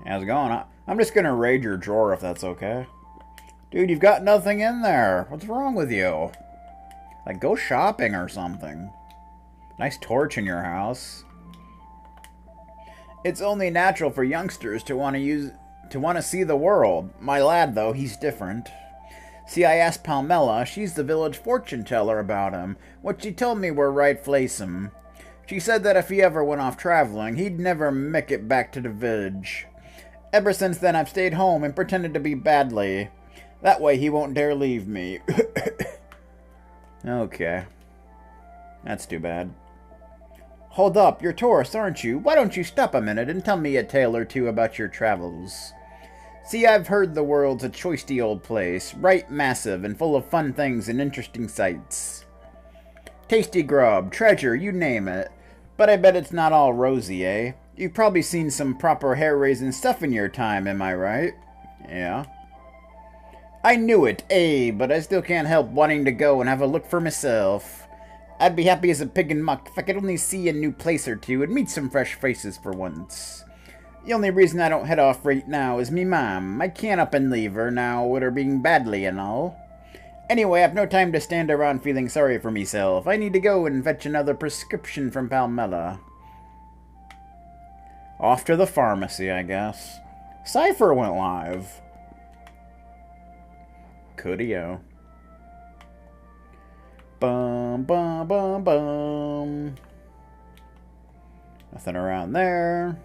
How's it going? I'm just gonna raid your drawer if that's okay. Dude, you've got nothing in there. What's wrong with you? Like, go shopping or something. Nice torch in your house. It's only natural for youngsters to want to see the world. My lad, though, he's different. See, I asked Palmella, she's the village fortune teller, about him. What she told me were right flaysome. She said that if he ever went off traveling, he'd never make it back to the village. Ever since then, I've stayed home and pretended to be badly. That way he won't dare leave me. Okay. That's too bad. Hold up, you're tourists, aren't you? Why don't you stop a minute and tell me a tale or two about your travels? See, I've heard the world's a choisty old place, right massive and full of fun things and interesting sights. Tasty grub, treasure, you name it. But I bet it's not all rosy, eh? You've probably seen some proper hair-raising stuff in your time, am I right? Yeah. I knew it, but I still can't help wanting to go and have a look for myself. I'd be happy as a pig in muck if I could only see a new place or two and meet some fresh faces for once. The only reason I don't head off right now is me mom. I can't up and leave her now with her being badly and all. Anyway, I've no time to stand around feeling sorry for myself. I need to go and fetch another prescription from Palmella. Off to the pharmacy, I guess. Cypher went live. Coolio. Bum, bum, bum, bum. Nothing around there.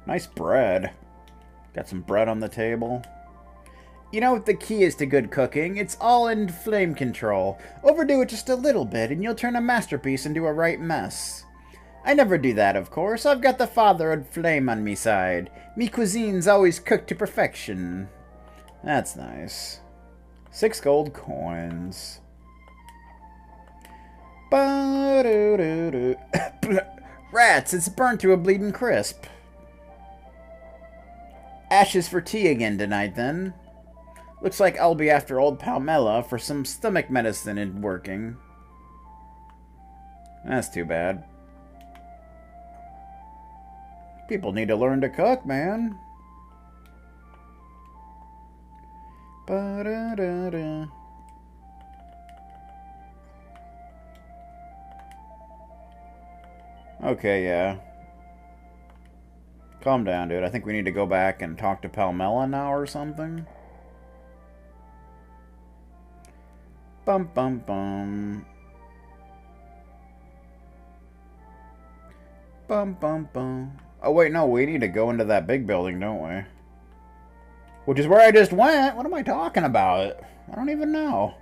Nice bread. Got some bread on the table. You know what the key is to good cooking? It's all in flame control. Overdo it just a little bit and you'll turn a masterpiece into a right mess. I never do that, of course. I've got the father of flame on me side. Me cuisine's always cooked to perfection. That's nice. 6 gold coins. Ba-do-do-do. Rats, it's burnt to a bleeding crisp. Ashes for tea again tonight, then. Looks like I'll be after old Palmella for some stomach medicine and working. That's too bad. People need to learn to cook, man. Ba-da-da-da. Okay, yeah. Calm down, dude. I think we need to go back and talk to Palmella now or something. Bum, bum, bum. Bum, bum, bum. Oh, wait, no. We need to go into that big building, don't we? Which is where I just went. What am I talking about? I don't even know.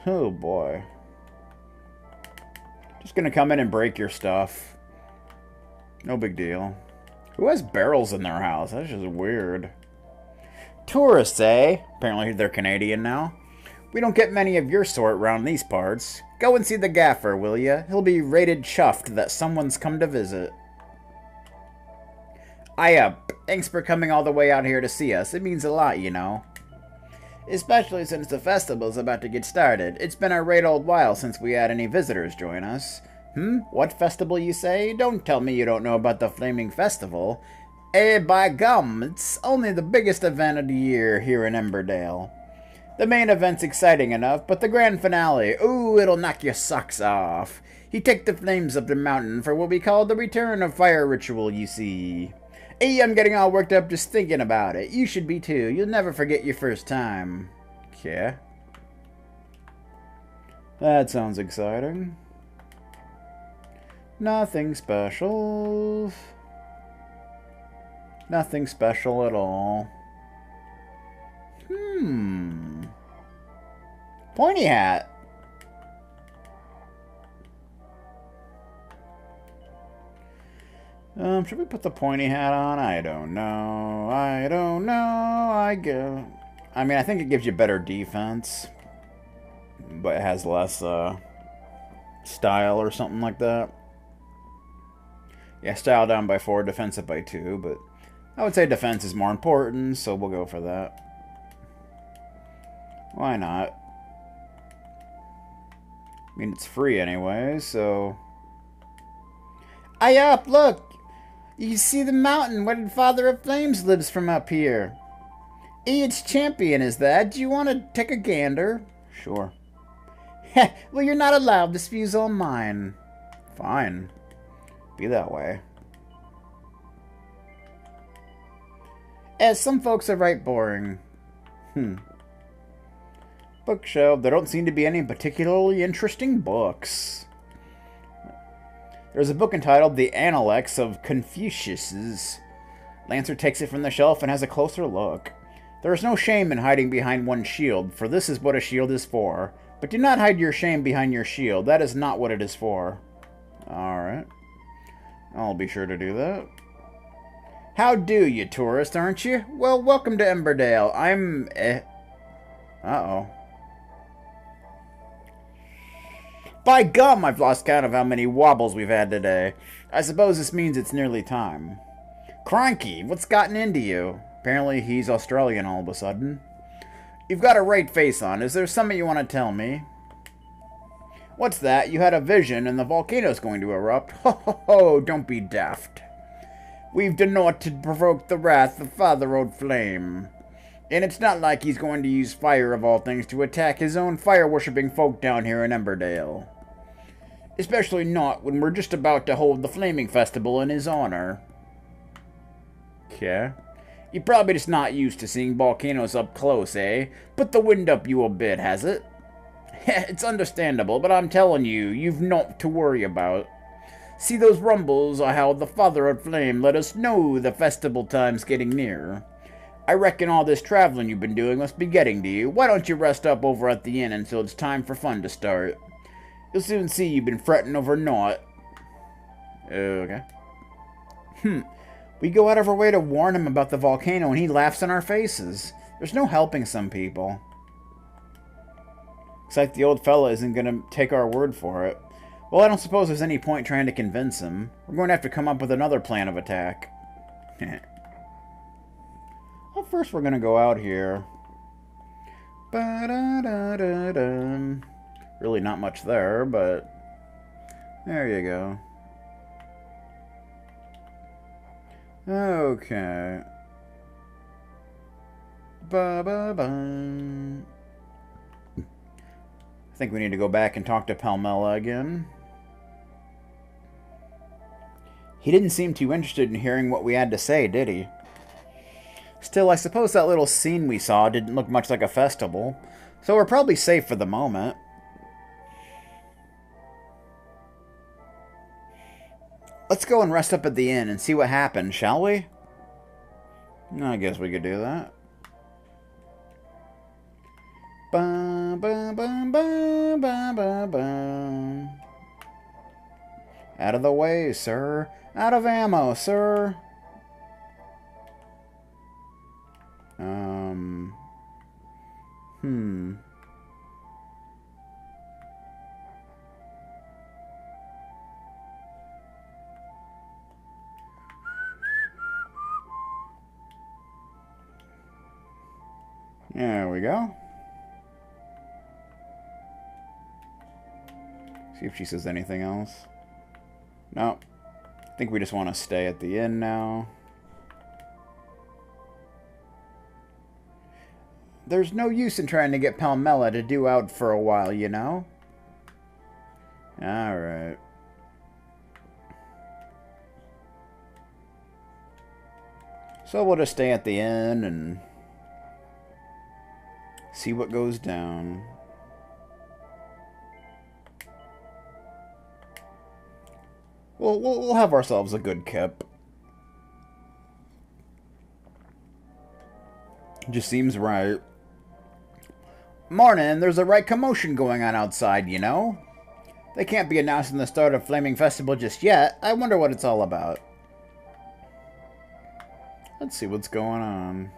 Oh, boy. Just gonna come in and break your stuff. No big deal. Who has barrels in their house? That's just weird. Tourists, eh? Apparently they're Canadian now. We don't get many of your sort round these parts. Go and see the gaffer, will ya? He'll be rated chuffed that someone's come to visit. Thanks for coming all the way out here to see us. It means a lot, you know. Especially since the festival's about to get started. It's been a great old while since we had any visitors join us. What festival, you say? Don't tell me you don't know about the Flaming Festival. By gum, it's only the biggest event of the year here in Emberdale. The main event's exciting enough, but the grand finale, ooh, it'll knock your socks off. He take the flames up the mountain for what we call the Return of Fire ritual, you see. Hey, I'm getting all worked up just thinking about it. You should be too. You'll never forget your first time. Yeah. That sounds exciting. Nothing special. Nothing special at all. Pointy hat. Should we put the pointy hat on? I don't know. I mean, I think it gives you better defense, but it has less style or something like that. Yeah, style down by 4, defense up by 2, but I would say defense is more important, so we'll go for that. Why not? I mean, it's free anyway, so... Aye up, look! You can see the mountain where the Father of Flames lives from up here. It's Champion, is that? Do you want to take a gander? Sure. Well, you're not allowed. This view's all mine. Fine. Be that way. Some folks are right boring. Bookshelf. There don't seem to be any particularly interesting books. There's a book entitled The Analects of Confucius. Lancer takes it from the shelf and has a closer look. There is no shame in hiding behind one's shield, for this is what a shield is for. But do not hide your shame behind your shield. That is not what it is for. Alright. I'll be sure to do that. How do you, tourist, aren't you? Well, welcome to Emberdale. I'm... Uh-oh. By gum, I've lost count of how many wobbles we've had today. I suppose this means it's nearly time. Cranky, what's gotten into you? Apparently he's Australian all of a sudden. You've got a right face on. Is there something you want to tell me? What's that? You had a vision and the volcano's going to erupt. Ho ho ho, don't be daft. We've done naught to provoke the wrath of Father Old Flame. And it's not like he's going to use fire of all things to attack his own fire-worshipping folk down here in Emberdale. Especially not when we're just about to hold the Flaming Festival in his honor. Okay. You're probably just not used to seeing volcanoes up close, eh? Put the wind up you a bit, has it? It's understandable, but I'm telling you, you've naught to worry about. See, those rumbles are how the Father of Flame let us know the festival time's getting near. I reckon all this traveling you've been doing must be getting to you. Why don't you rest up over at the inn until it's time for fun to start? You'll soon see you've been fretting over naught. Okay. We go out of our way to warn him about the volcano and he laughs in our faces. There's no helping some people. Looks like the old fella isn't going to take our word for it. Well, I don't suppose there's any point trying to convince him. We're going to have to come up with another plan of attack. Well, first we're going to go out here. Ba-da-da-da-da. Really not much there, but there you go. Okay. Ba-ba-ba. I think we need to go back and talk to Palmella again. He didn't seem too interested in hearing what we had to say, did he? Still, I suppose that little scene we saw didn't look much like a festival, so we're probably safe for the moment. Let's go and rest up at the inn and see what happens, shall we? I guess we could do that. Ba, ba, ba, ba, ba, ba, ba. Out of the way, sir. Out of ammo, sir. There we go. See if she says anything else. No. I think we just want to stay at the inn now. There's no use in trying to get Palmella to do out for a while, you know? Alright. So we'll just stay at the inn and see what goes down. We'll have ourselves a good kip. Just seems right. Morning, there's a right commotion going on outside, you know? They can't be announcing the start of Flaming Festival just yet. I wonder what it's all about. Let's see what's going on.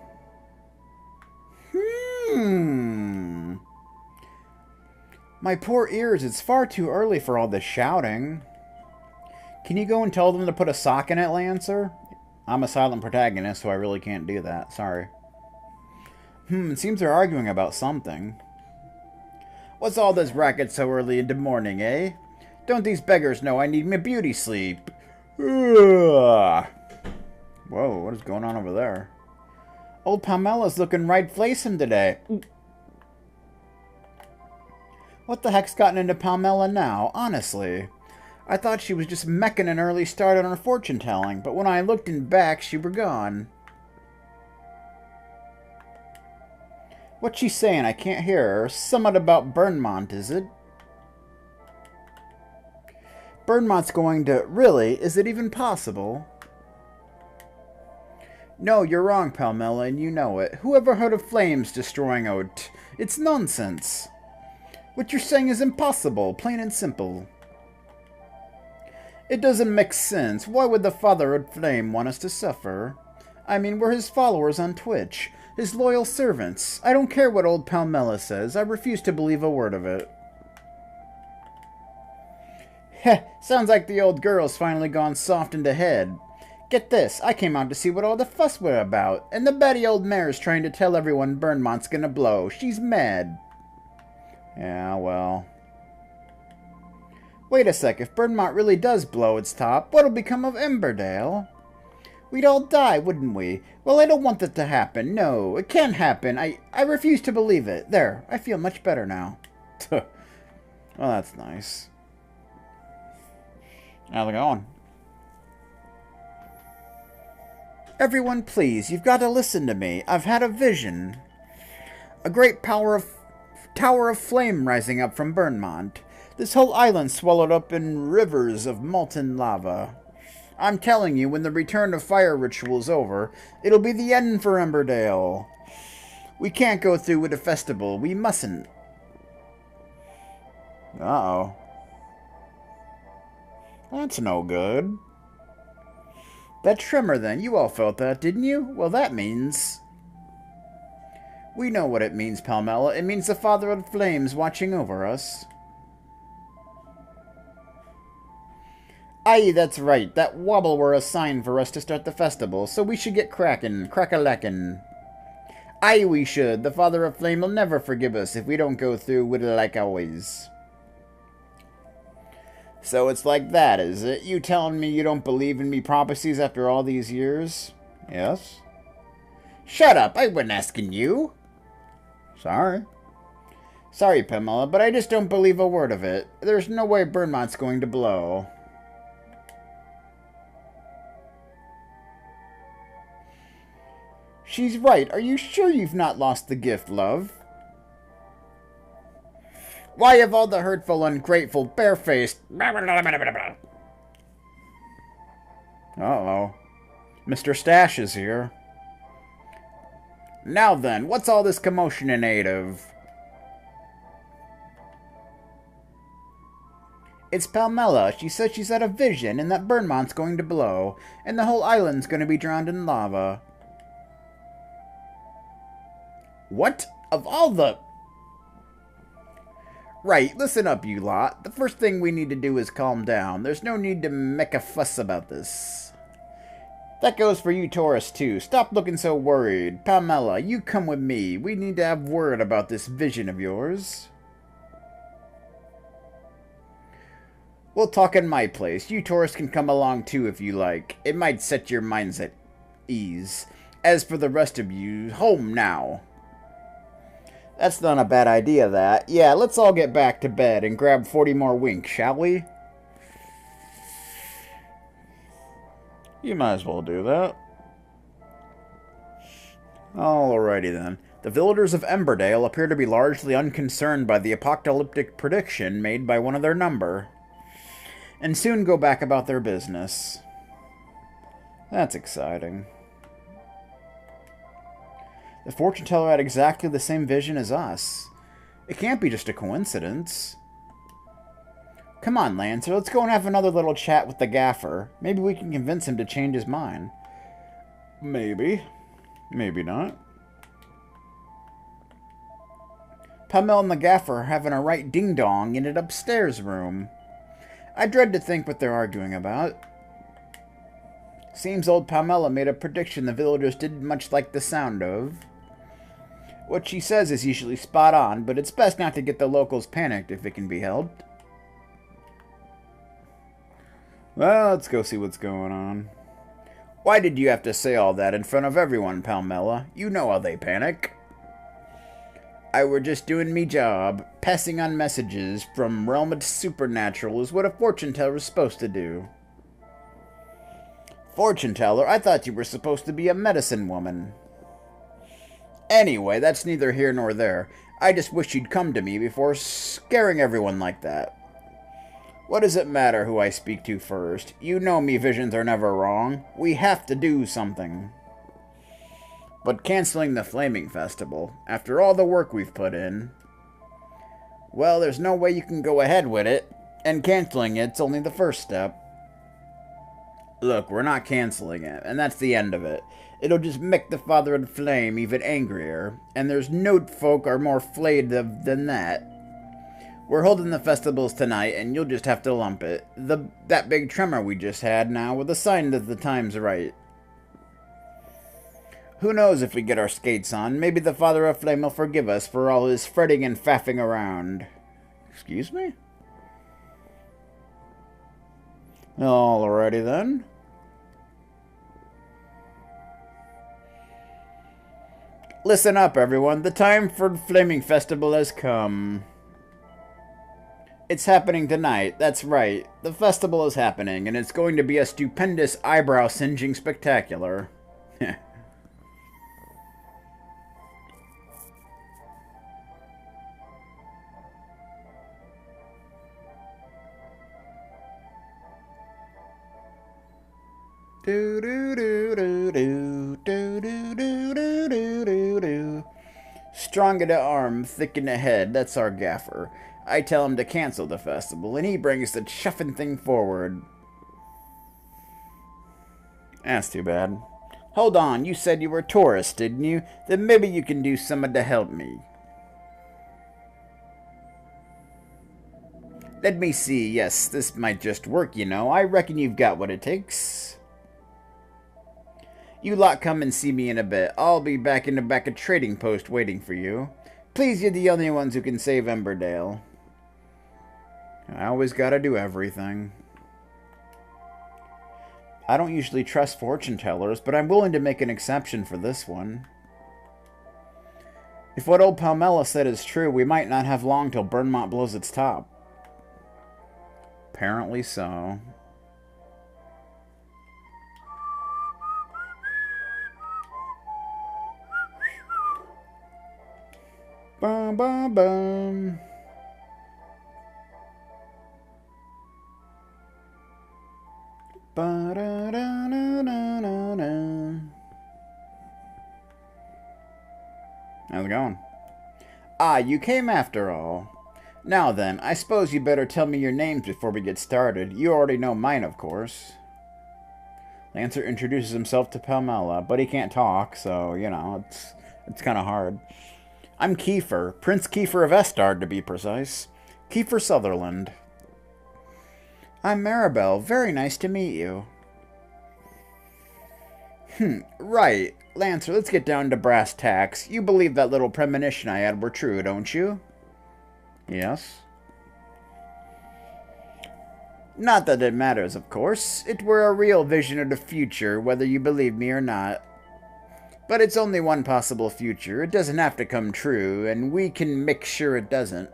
My poor ears, it's far too early for all this shouting. Can you go and tell them to put a sock in it, Lancer? I'm a silent protagonist, so I really can't do that. Sorry. It seems they're arguing about something. What's all this racket so early in the morning, eh? Don't these beggars know I need my beauty sleep? Ugh. Whoa, what is going on over there? Old Palmella's looking right fleecing today. What the heck's gotten into Palmella now, honestly? I thought she was just mecking an early start on her fortune-telling, but when I looked in back, she were gone. What's she saying? I can't hear her. Somewhat about Burnmont, is it? Burnmont's going to... Really? Is it even possible? No, you're wrong, Palmella, and you know it. Who ever heard of flames destroying out? It's nonsense. What you're saying is impossible, plain and simple. It doesn't make sense. Why would the Father of Flame want us to suffer? I mean, we're his followers on Twitch. His loyal servants. I don't care what old Palmella says. I refuse to believe a word of it. Heh, sounds like the old girl's finally gone soft in the head. Get this, I came out to see what all the fuss were about, and the batty old mare's trying to tell everyone Burnmont's gonna blow. She's mad. Yeah, well... Wait a sec, if Burnmont really does blow its top, what'll become of Emberdale? We'd all die, wouldn't we? Well, I don't want that to happen. No, it can't happen. I refuse to believe it. There, I feel much better now. Well, that's nice. How's it going? Everyone, please, you've got to listen to me. I've had a vision. A great tower of flame rising up from Burnmont. This whole island swallowed up in rivers of molten lava. I'm telling you, when the return of fire ritual's over, it'll be the end for Emberdale. We can't go through with the festival. We mustn't. Uh-oh. That's no good. That tremor, then. You all felt that, didn't you? Well, that means... We know what it means, Palmella. It means the Father of Flames watching over us. Aye, that's right. That wobble were a sign for us to start the festival, so we should get crackin', crack-a-lackin'. Aye, we should. The Father of Flame will never forgive us if we don't go through with it like always. So it's like that, is it? You telling me you don't believe in me prophecies after all these years? Yes. Shut up! I wasn't asking you. Sorry. Sorry, Pamela, but I just don't believe a word of it. There's no way Burnmont's going to blow. She's right. Are you sure you've not lost the gift, love? Why have all the hurtful, ungrateful, barefaced... Uh-oh. Mr. Stash is here. Now then, what's all this commotion in aid of? It's Palmella. She says she's had a vision and that Burnmont's going to blow, and the whole island's going to be drowned in lava. What? Of all the... Right, listen up, you lot. The first thing we need to do is calm down. There's no need to make a fuss about this. That goes for you, Taurus, too. Stop looking so worried. Pamela, you come with me. We need to have word about this vision of yours. We'll talk in my place. You, Taurus, can come along, too, if you like. It might set your minds at ease. As for the rest of you, home now. That's not a bad idea, that. Yeah, let's all get back to bed and grab 40 more winks, shall we? You might as well do that. Alrighty then. The villagers of Emberdale appear to be largely unconcerned by the apocalyptic prediction made by one of their number, and soon go back about their business. That's exciting. The fortune teller had exactly the same vision as us. It can't be just a coincidence. Come on, Lancer, let's go and have another little chat with the gaffer. Maybe we can convince him to change his mind. Maybe. Maybe not. Pamela and the gaffer are having a right ding-dong in an upstairs room. I dread to think what they're arguing about. Seems old Pamela made a prediction the villagers didn't much like the sound of. What she says is usually spot on, but it's best not to get the locals panicked if it can be helped. Well, let's go see what's going on. Why did you have to say all that in front of everyone, Palmella? You know how they panic. I were just doing me job. Passing on messages from realm to supernatural is what a fortune teller is supposed to do. Fortune teller? I thought you were supposed to be a medicine woman. Anyway, that's neither here nor there. I just wish you'd come to me before scaring everyone like that. What does it matter who I speak to first? You know me visions are never wrong. We have to do something. But canceling the Flaming Festival, after all the work we've put in... Well, there's no way you can go ahead with it, and canceling it's only the first step. Look, we're not canceling it, and that's the end of it. It'll just make the Father of the Flame even angrier, and there's no folk are more flayed than that. We're holding the festivals tonight, and you'll just have to lump it. That big tremor we just had now with a sign that the time's right. Who knows if we get our skates on? Maybe the Father of Flame will forgive us for all his fretting and faffing around. Excuse me? Alrighty then. Listen up, everyone. The time for the Flaming Festival has come. It's happening tonight. That's right. The festival is happening, and it's going to be a stupendous eyebrow-singeing spectacular. Do do do do do do do do do do do do. Strong in the arm, thick in the head. That's our gaffer. I tell him to cancel the festival, and he brings the chuffing thing forward. That's too bad. Hold on, you said you were a tourist, didn't you? Then maybe you can do something to help me. Let me see. Yes, this might just work, you know. I reckon you've got what it takes. You lot come and see me in a bit. I'll be back in the back of Trading Post waiting for you. Please, you're the only ones who can save Emberdale. I always gotta do everything. I don't usually trust fortune tellers, but I'm willing to make an exception for this one. If what old Palmella said is true, we might not have long till Burnmont blows its top. Apparently so. Bum bum bum. Ba-da-da-da-da-da. How's it going? Ah, you came after all. Now then, I suppose you better tell me your names before we get started. You already know mine, of course. Lancer introduces himself to Palmella, but he can't talk, so, you know, it's kind of hard. I'm Kiefer, Prince Kiefer of Estard, to be precise. Kiefer Sutherland. I'm Maribel. Very nice to meet you. Right. Lancer, let's get down to brass tacks. You believe that little premonition I had were true, don't you? Yes. Not that it matters, of course. It were a real vision of the future, whether you believe me or not. But it's only one possible future. It doesn't have to come true, and we can make sure it doesn't.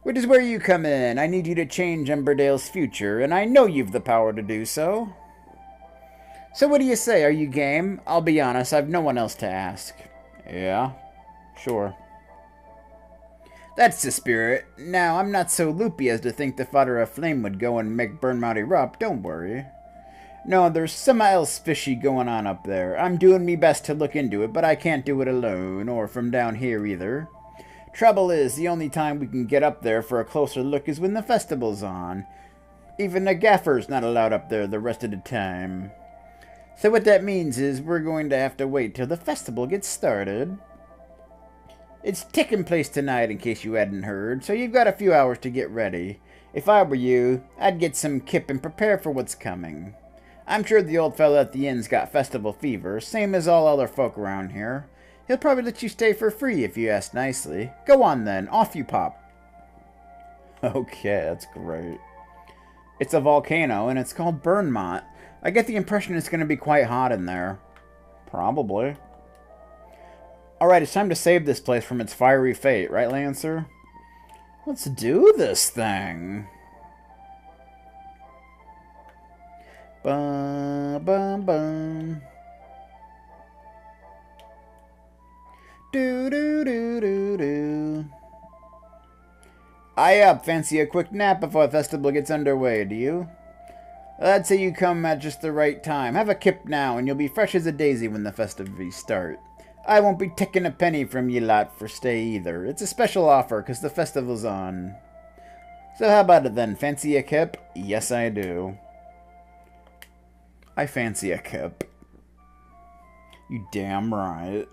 Which is where you come in. I need you to change Emberdale's future, and I know you've the power to do so. So what do you say? Are you game? I'll be honest, I've no one else to ask. Yeah, sure. That's the spirit. Now, I'm not so loopy as to think the Father of Flame would go and make Burnmont erupt, don't worry. No, there's something else fishy going on up there. I'm doing me best to look into it, but I can't do it alone, or from down here either. Trouble is, the only time we can get up there for a closer look is when the festival's on. Even the gaffer's not allowed up there the rest of the time. So what that means is we're going to have to wait till the festival gets started. It's taking place tonight, in case you hadn't heard, so you've got a few hours to get ready. If I were you, I'd get some kip and prepare for what's coming. I'm sure the old fellow at the inn's got festival fever, same as all other folk around here. He'll probably let you stay for free if you ask nicely. Go on then, off you pop. Okay, that's great. It's a volcano, and it's called Burnmont. I get the impression it's going to be quite hot in there. Probably. Alright, it's time to save this place from its fiery fate, right, Lancer? Let's do this thing. Bum, bum, bum. Do, do, do, do, do. Aye up, fancy a quick nap before the festival gets underway, do you? I'd say you come at just the right time. Have a kip now, and you'll be fresh as a daisy when the festivities start. I won't be taking a penny from ye lot for stay either. It's a special offer, 'cause the festival's on. So how about it then? Fancy a kip? Yes, I do. I fancy a kip. You damn right.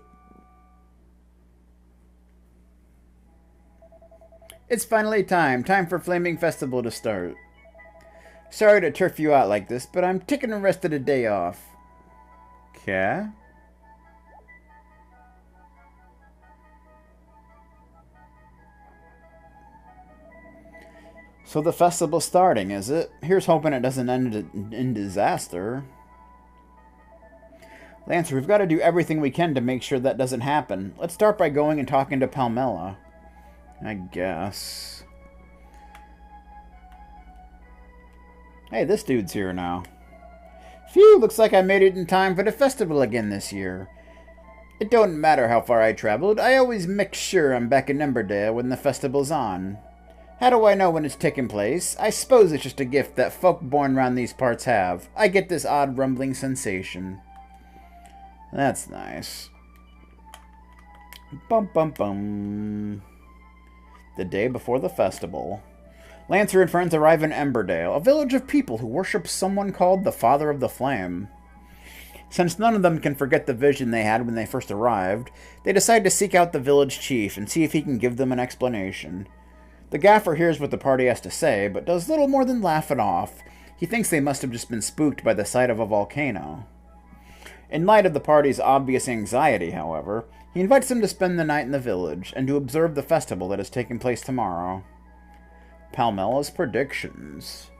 It's finally time. Time for Flaming Festival to start. Sorry to turf you out like this, but I'm taking the rest of the day off. Okay. So the festival's starting, is it? Here's hoping it doesn't end in disaster. Lancer, we've got to do everything we can to make sure that doesn't happen. Let's start by going and talking to Palmella. I guess. Hey, this dude's here now. Phew, looks like I made it in time for the festival again this year. It don't matter how far I traveled, I always make sure I'm back in Emberdale when the festival's on. How do I know when it's taking place? I suppose it's just a gift that folk born round these parts have. I get this odd rumbling sensation. That's nice. Bum bum bum. The day before the festival. Lancer and friends arrive in Emberdale, a village of people who worship someone called the Father of the Flame. Since none of them can forget the vision they had when they first arrived, they decide to seek out the village chief and see if he can give them an explanation. The gaffer hears what the party has to say, but does little more than laugh it off. He thinks they must have just been spooked by the sight of a volcano. In light of the party's obvious anxiety, however, he invites them to spend the night in the village and to observe the festival that is taking place tomorrow. Palmella's predictions.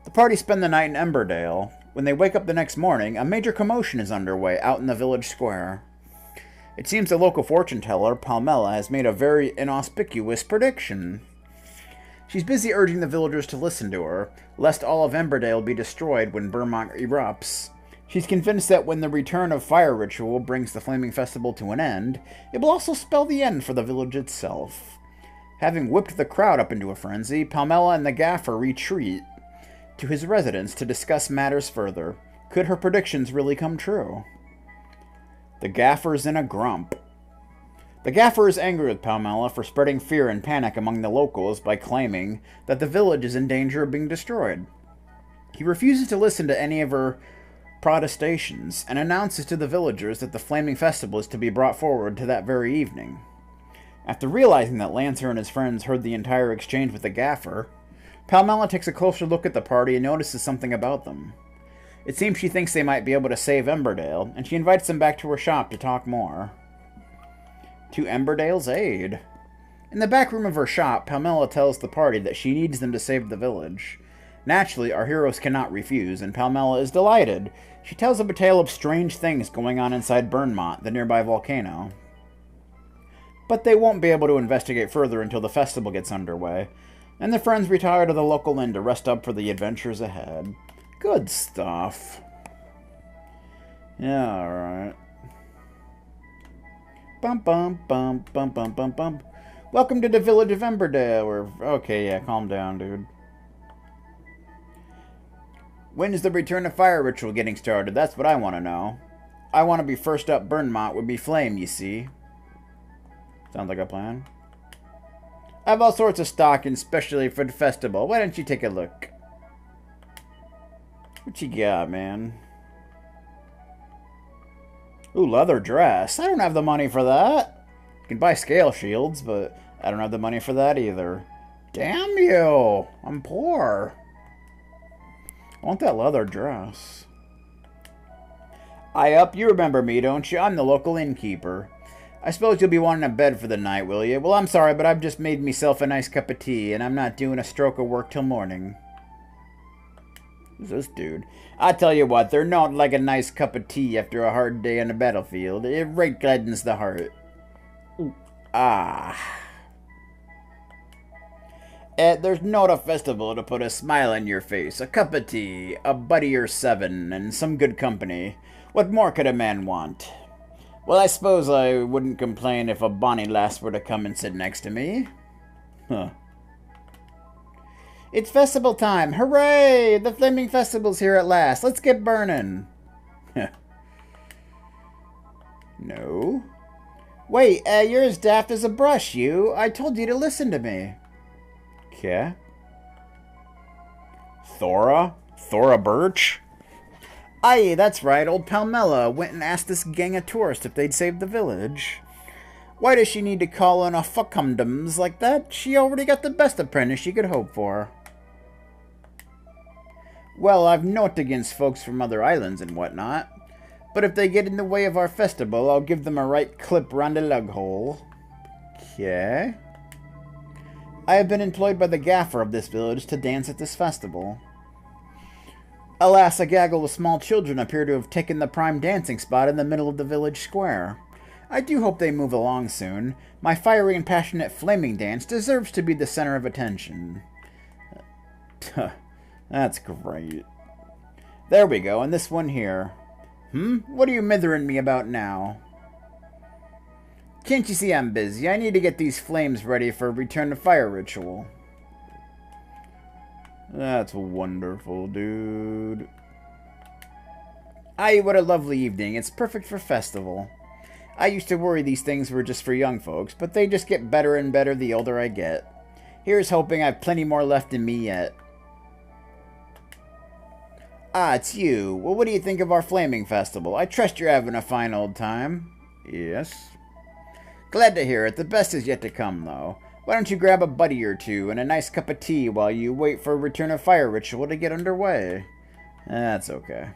The party spend the night in Emberdale. When they wake up the next morning, a major commotion is underway out in the village square. It seems the local fortune teller, Palmella, has made a very inauspicious prediction. She's busy urging the villagers to listen to her, lest all of Emberdale be destroyed when Burnmont erupts. She's convinced that when the return of fire ritual brings the Flaming Festival to an end, it will also spell the end for the village itself. Having whipped the crowd up into a frenzy, Palmella and the gaffer retreat to his residence to discuss matters further. Could her predictions really come true? The gaffer's in a grump. The gaffer is angry with Palmella for spreading fear and panic among the locals by claiming that the village is in danger of being destroyed. He refuses to listen to any of her protestations and announces to the villagers that the Flaming Festival is to be brought forward to that very evening. After realizing that Lancer and his friends heard the entire exchange with the gaffer, Palmella takes a closer look at the party and notices something about them. It seems she thinks they might be able to save Emberdale, and she invites them back to her shop to talk more. To Emberdale's aid. In the back room of her shop, Palmella tells the party that she needs them to save the village. Naturally, our heroes cannot refuse, and Palmella is delighted. She tells them a tale of strange things going on inside Burnmont, the nearby volcano. But they won't be able to investigate further until the festival gets underway, and the friends retire to the local inn to rest up for the adventures ahead. Good stuff. Yeah, alright. Bum bum bum bum bum bum bum. Welcome to the village of Emberdale. Okay, yeah, calm down, dude. When is the return of fire ritual getting started? That's what I want to know. I want to be first up Burnmont would be flame, you see. Sounds like a plan. I have all sorts of stock, especially for the festival. Why don't you take a look? What you got, man? Ooh, leather dress. I don't have the money for that. You can buy scale shields, but I don't have the money for that either. Damn you! I'm poor. I want that leather dress. Aye up, you remember me, don't you? I'm the local innkeeper. I suppose you'll be wanting a bed for the night, will you? Well, I'm sorry, but I've just made myself a nice cup of tea, and I'm not doing a stroke of work till morning. Who's this dude? I tell you what, they're not like a nice cup of tea after a hard day on the battlefield. It right gladdens the heart. Ah. There's not a festival to put a smile on your face. A cup of tea, a buddy or seven, and some good company. What more could a man want? Well, I suppose I wouldn't complain if a bonny lass were to come and sit next to me. Huh. It's festival time! Hooray! The Flaming Festival's here at last. Let's get burning. No. Wait, you're as daft as a brush, you. I told you to listen to me. Okay. Thora? Thora Birch? Aye, that's right. Old Palmella went and asked this gang of tourists if they'd save the village. Why does she need to call in a fuckumdums like that? She already got the best apprentice she could hope for. Well, I've naught against folks from other islands and whatnot, but if they get in the way of our festival, I'll give them a right clip round the lug hole. Okay. I have been employed by the gaffer of this village to dance at this festival. Alas, a gaggle of small children appear to have taken the prime dancing spot in the middle of the village square. I do hope they move along soon. My fiery and passionate flaming dance deserves to be the center of attention. That's great. There we go, and this one here. What are you mithering me about now? Can't you see I'm busy? I need to get these flames ready for a return to fire ritual. That's wonderful, dude. Aye, what a lovely evening. It's perfect for festival. I used to worry these things were just for young folks, but they just get better and better the older I get. Here's hoping I've plenty more left in me yet. Ah, it's you. Well, what do you think of our flaming festival? I trust you're having a fine old time. Yes. Glad to hear it. The best is yet to come, though. Why don't you grab a buddy or two and a nice cup of tea while you wait for a return of fire ritual to get underway? That's okay.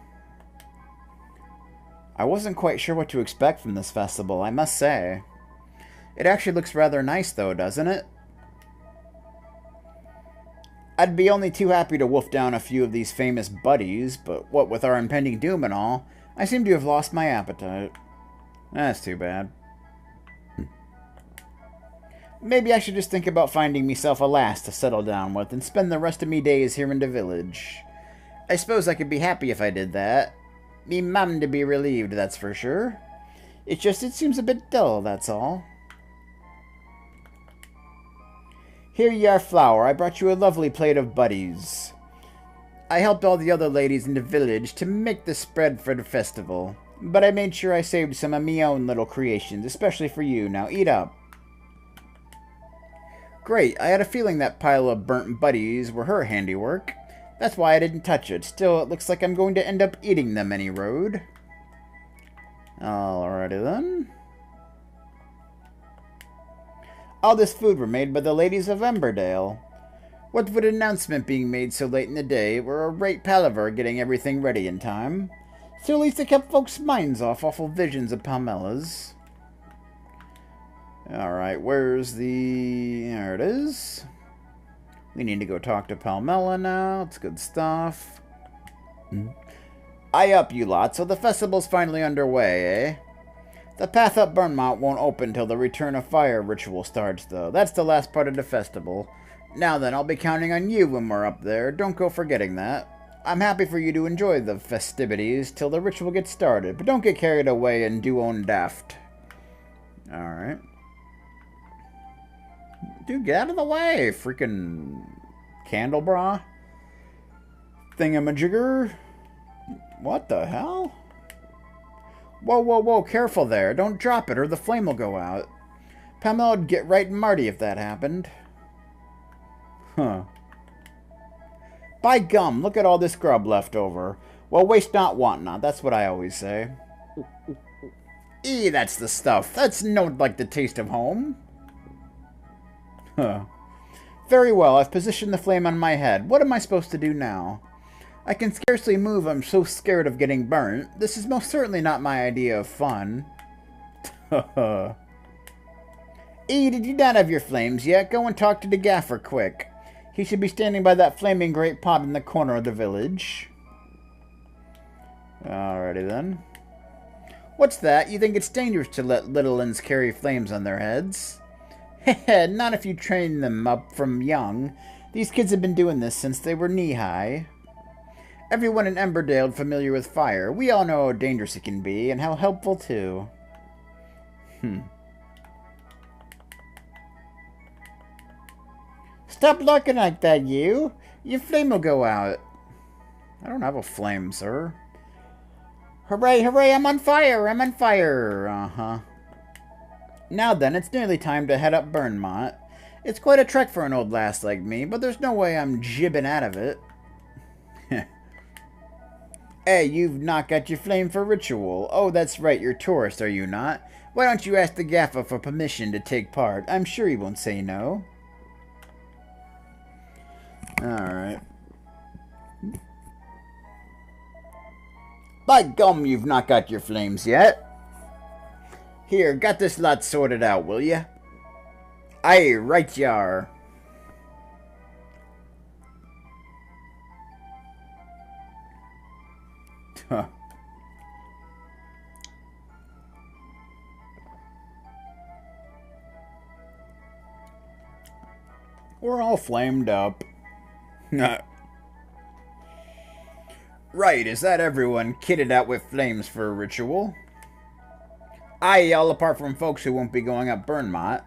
I wasn't quite sure what to expect from this festival, I must say. It actually looks rather nice, though, doesn't it? I'd be only too happy to wolf down a few of these famous buddies, but what with our impending doom and all, I seem to have lost my appetite. That's too bad. Maybe I should just think about finding myself a lass to settle down with and spend the rest of me days here in the village. I suppose I could be happy if I did that. Me mum to be relieved, that's for sure. It's just it seems a bit dull, that's all. Here ye are, Flower. I brought you a lovely plate of buddies. I helped all the other ladies in the village to make the spread for the festival, but I made sure I saved some of me own little creations, especially for you. Now eat up. Great, I had a feeling that pile of burnt buddies were her handiwork. That's why I didn't touch it. Still, it looks like I'm going to end up eating them any road. Alrighty then. All this food were made by the ladies of Emberdale. What with an announcement being made so late in the day, we're a right palaver getting everything ready in time. So at least it kept folks' minds off awful visions of Palmella's. Alright, where's the... There it is. We need to go talk to Palmella now. It's good stuff. Aye up, you lot. So the festival's finally underway, eh? The path up Burnmount won't open till the return of fire ritual starts, though. That's the last part of the festival. Now then, I'll be counting on you when we're up there. Don't go forgetting that. I'm happy for you to enjoy the festivities till the ritual gets started, but don't get carried away and do own daft. Alright. Dude, get out of the way, freaking Candelbra. Thingamajigger. What the hell? Whoa, whoa, whoa, careful there. Don't drop it or the flame will go out. Pamela would get right Marty if that happened. Huh. By gum, look at all this grub left over. Well, waste not, want not. That's what I always say. That's the stuff. That's no like the taste of home. Huh. Very well, I've positioned the flame on my head. What am I supposed to do now? I can scarcely move, I'm so scared of getting burnt. This is most certainly not my idea of fun. Did you not have your flames yet? Go and talk to the gaffer quick. He should be standing by that flaming great pot in the corner of the village. Alrighty then. What's that? You think it's dangerous to let little uns carry flames on their heads? Heh, not if you train them up from young. These kids have been doing this since they were knee-high. Everyone in Emberdale is familiar with fire. We all know how dangerous it can be, and how helpful too. Stop looking like that, you! Your flame will go out. I don't have a flame, sir. Hooray, hooray, I'm on fire! I'm on fire! Uh-huh. Now then, it's nearly time to head up Burnmont. It's quite a trek for an old lass like me, but there's no way I'm jibbing out of it. Hey, you've not got your flame for ritual. Oh, that's right, you're a tourist, are you not? Why don't you ask the gaffer for permission to take part? I'm sure he won't say no. Alright. By gum, you've not got your flames yet. Here, got this lot sorted out, will ya? Aye, right y'are. Huh. We're all flamed up. Right, is that everyone kitted out with flames for a ritual? Aye, all apart from folks who won't be going up Burnmont.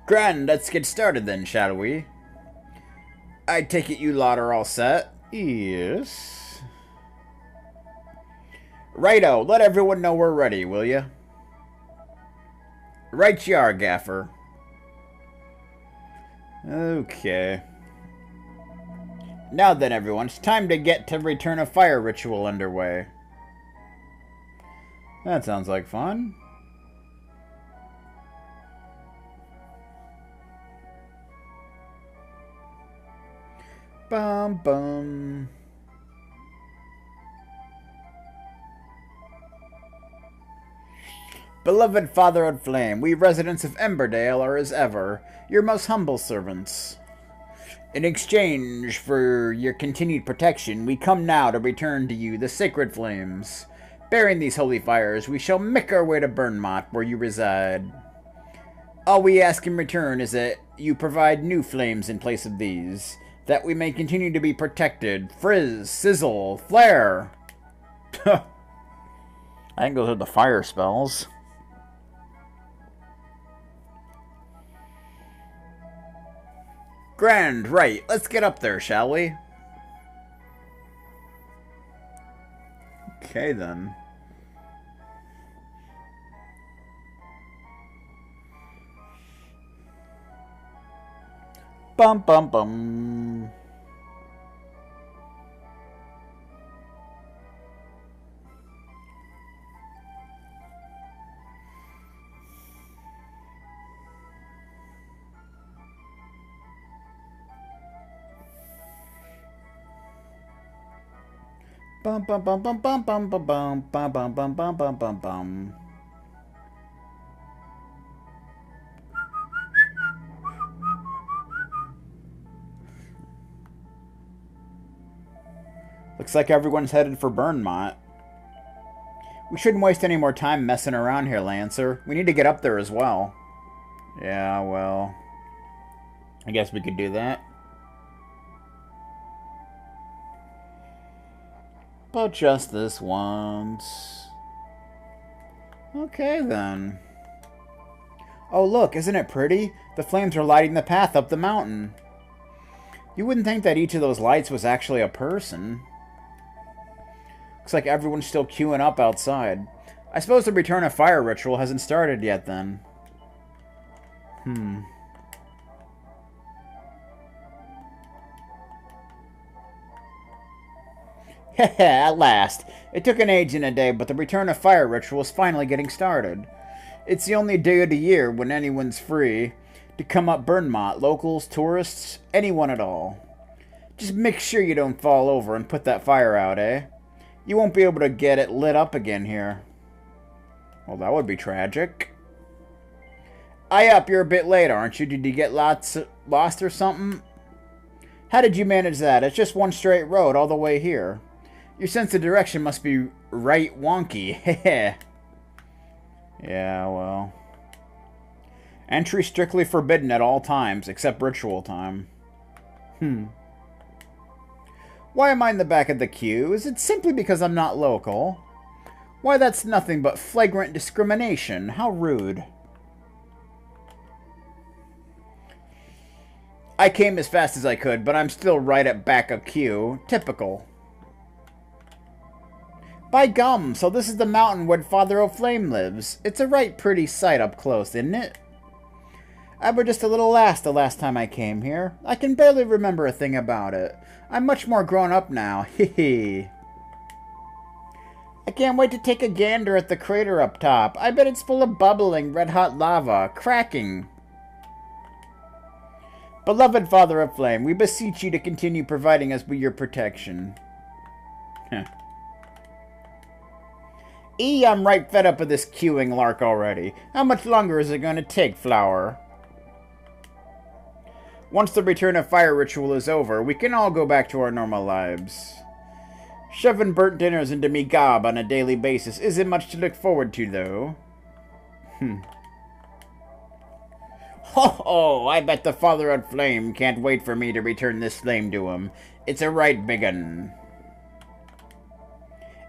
Grand, let's get started then, shall we? I take it you lot are all set? Yes. Righto, let everyone know we're ready, will ya? Right you are, Gaffer. Okay. Now then, everyone, it's time to get to Return of Fire ritual underway. That sounds like fun. Bum bum. Beloved Father of Flame, we residents of Emberdale are as ever your most humble servants. In exchange for your continued protection, we come now to return to you the sacred flames. Bearing these holy fires, we shall make our way to Burnmont, where you reside. All we ask in return is that you provide new flames in place of these, that we may continue to be protected. Frizz, sizzle, flare. I think those are the fire spells. Grand, right. Let's get up there, shall we? Okay, then. Bum, bum, bum. Bum bum bum bum bum bum bum bum bum bum bum bum bum bum bum. Looks like everyone's headed for Burnmont. We shouldn't waste any more time messing around here, Lancer. We need to get up there as well. Yeah, well, I guess we could do that. But just this once. Okay, then. Oh, look, isn't it pretty? The flames are lighting the path up the mountain. You wouldn't think that each of those lights was actually a person. Looks like everyone's still queuing up outside. I suppose the Return of Fire ritual hasn't started yet, then. Heh, at last. It took an age and a day, but the Return of Fire ritual is finally getting started. It's the only day of the year when anyone's free to come up Burnmont, locals, tourists, anyone at all. Just make sure you don't fall over and put that fire out, eh? You won't be able to get it lit up again here. Well, that would be tragic. Aye up, you're a bit late, aren't you? Did you get lost or something? How did you manage that? It's just one straight road all the way here. Your sense of direction must be right wonky. Heh. Yeah, well. Entry strictly forbidden at all times, except ritual time. Why am I in the back of the queue? Is it simply because I'm not local? Why, that's nothing but flagrant discrimination. How rude. I came as fast as I could, but I'm still right at back of queue. Typical. By gum, so this is the mountain where Father O'Flame lives. It's a right pretty sight up close, isn't it? I was just a little lass the last time I came here. I can barely remember a thing about it. I'm much more grown up now. Hee. I can't wait to take a gander at the crater up top. I bet it's full of bubbling, red-hot lava, cracking. Beloved Father of Flame, we beseech you to continue providing us with your protection. I'm right fed up with this queuing lark already. How much longer is it going to take, Flower? Once the return of fire ritual is over, we can all go back to our normal lives. Shoving burnt dinners into me gob on a daily basis isn't much to look forward to, though. Ho, I bet the Father of Flame can't wait for me to return this flame to him. It's a right big un.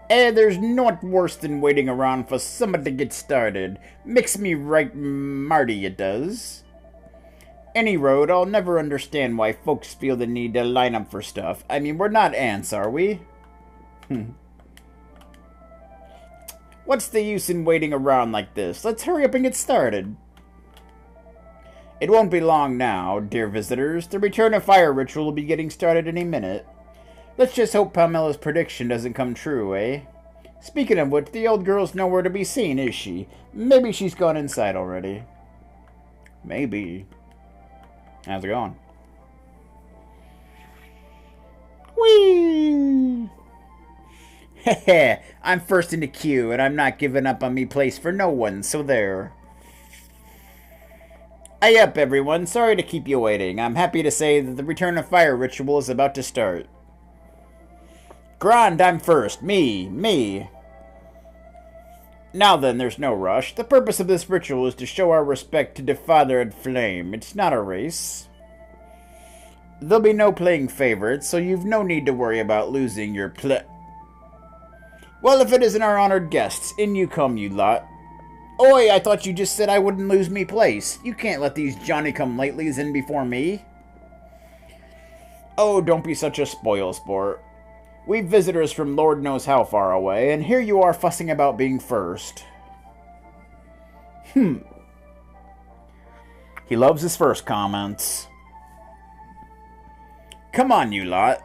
There's naught worse than waiting around for someone to get started. Makes me right marty, it does. Any road, I'll never understand why folks feel the need to line up for stuff. I mean, we're not ants, are we? What's the use in waiting around like this? Let's hurry up and get started. It won't be long now, dear visitors. The return of fire ritual will be getting started any minute. Let's just hope Pamela's prediction doesn't come true, eh? Speaking of which, the old girl's nowhere to be seen, is she? Maybe she's gone inside already. Maybe. How's it going? Whee! Heh, I'm first in the queue, and I'm not giving up on me place for no one, so there. Hey up, everyone. Sorry to keep you waiting. I'm happy to say that the return of fire ritual is about to start. Grand, I'm first. Me. Now then, there's no rush. The purpose of this ritual is to show our respect to the Father of Flame. It's not a race. There'll be no playing favorites, so you've no need to worry about losing your Well, if it isn't our honored guests, in you come, you lot. Oi, I thought you just said I wouldn't lose me place. You can't let these Johnny-come-latelys in before me. Oh, don't be such a spoil sport. We've visitors from Lord knows how far away, and here you are fussing about being first. He loves his first comments. Come on, you lot.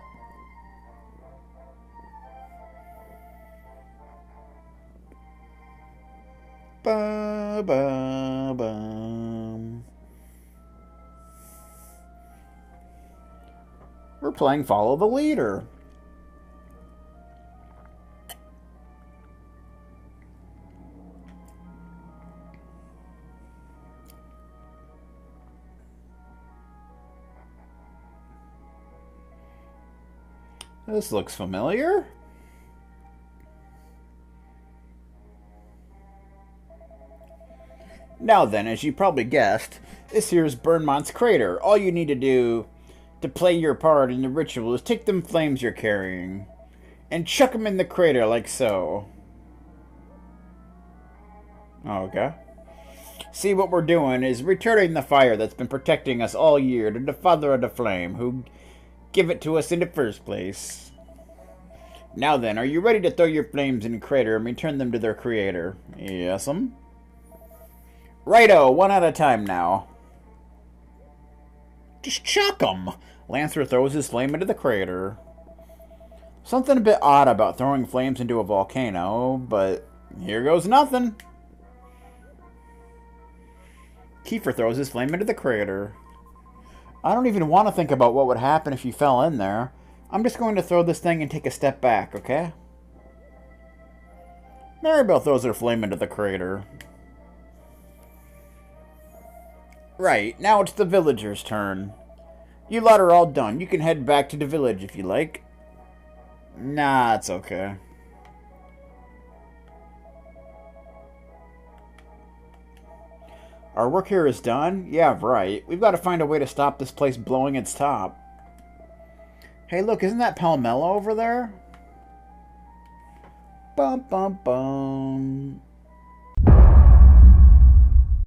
Ba-ba-bum. We're playing Follow the Leader. This looks familiar. Now then, as you probably guessed, this here's Burnmont's Crater. All you need to do to play your part in the ritual is take them flames you're carrying and chuck them in the crater like so. Okay. See, what we're doing is returning the fire that's been protecting us all year to the Father of the Flame, who give it to us in the first place. Now then, are you ready to throw your flames in the crater and return them to their creator? Yes'm. Righto, one at a time now. Just chuck 'em. Lancer throws his flame into the crater. Something a bit odd about throwing flames into a volcano, but here goes nothing. Kiefer throws his flame into the crater. I don't even want to think about what would happen if you fell in there. I'm just going to throw this thing and take a step back, okay? Maribel throws her flame into the crater. Right, now it's the villagers' turn. You lot are all done. You can head back to the village if you like. Nah, it's okay. Our work here is done? Yeah, right. We've got to find a way to stop this place blowing its top. Hey, look, isn't that Palmello over there? Bum, bum, bum.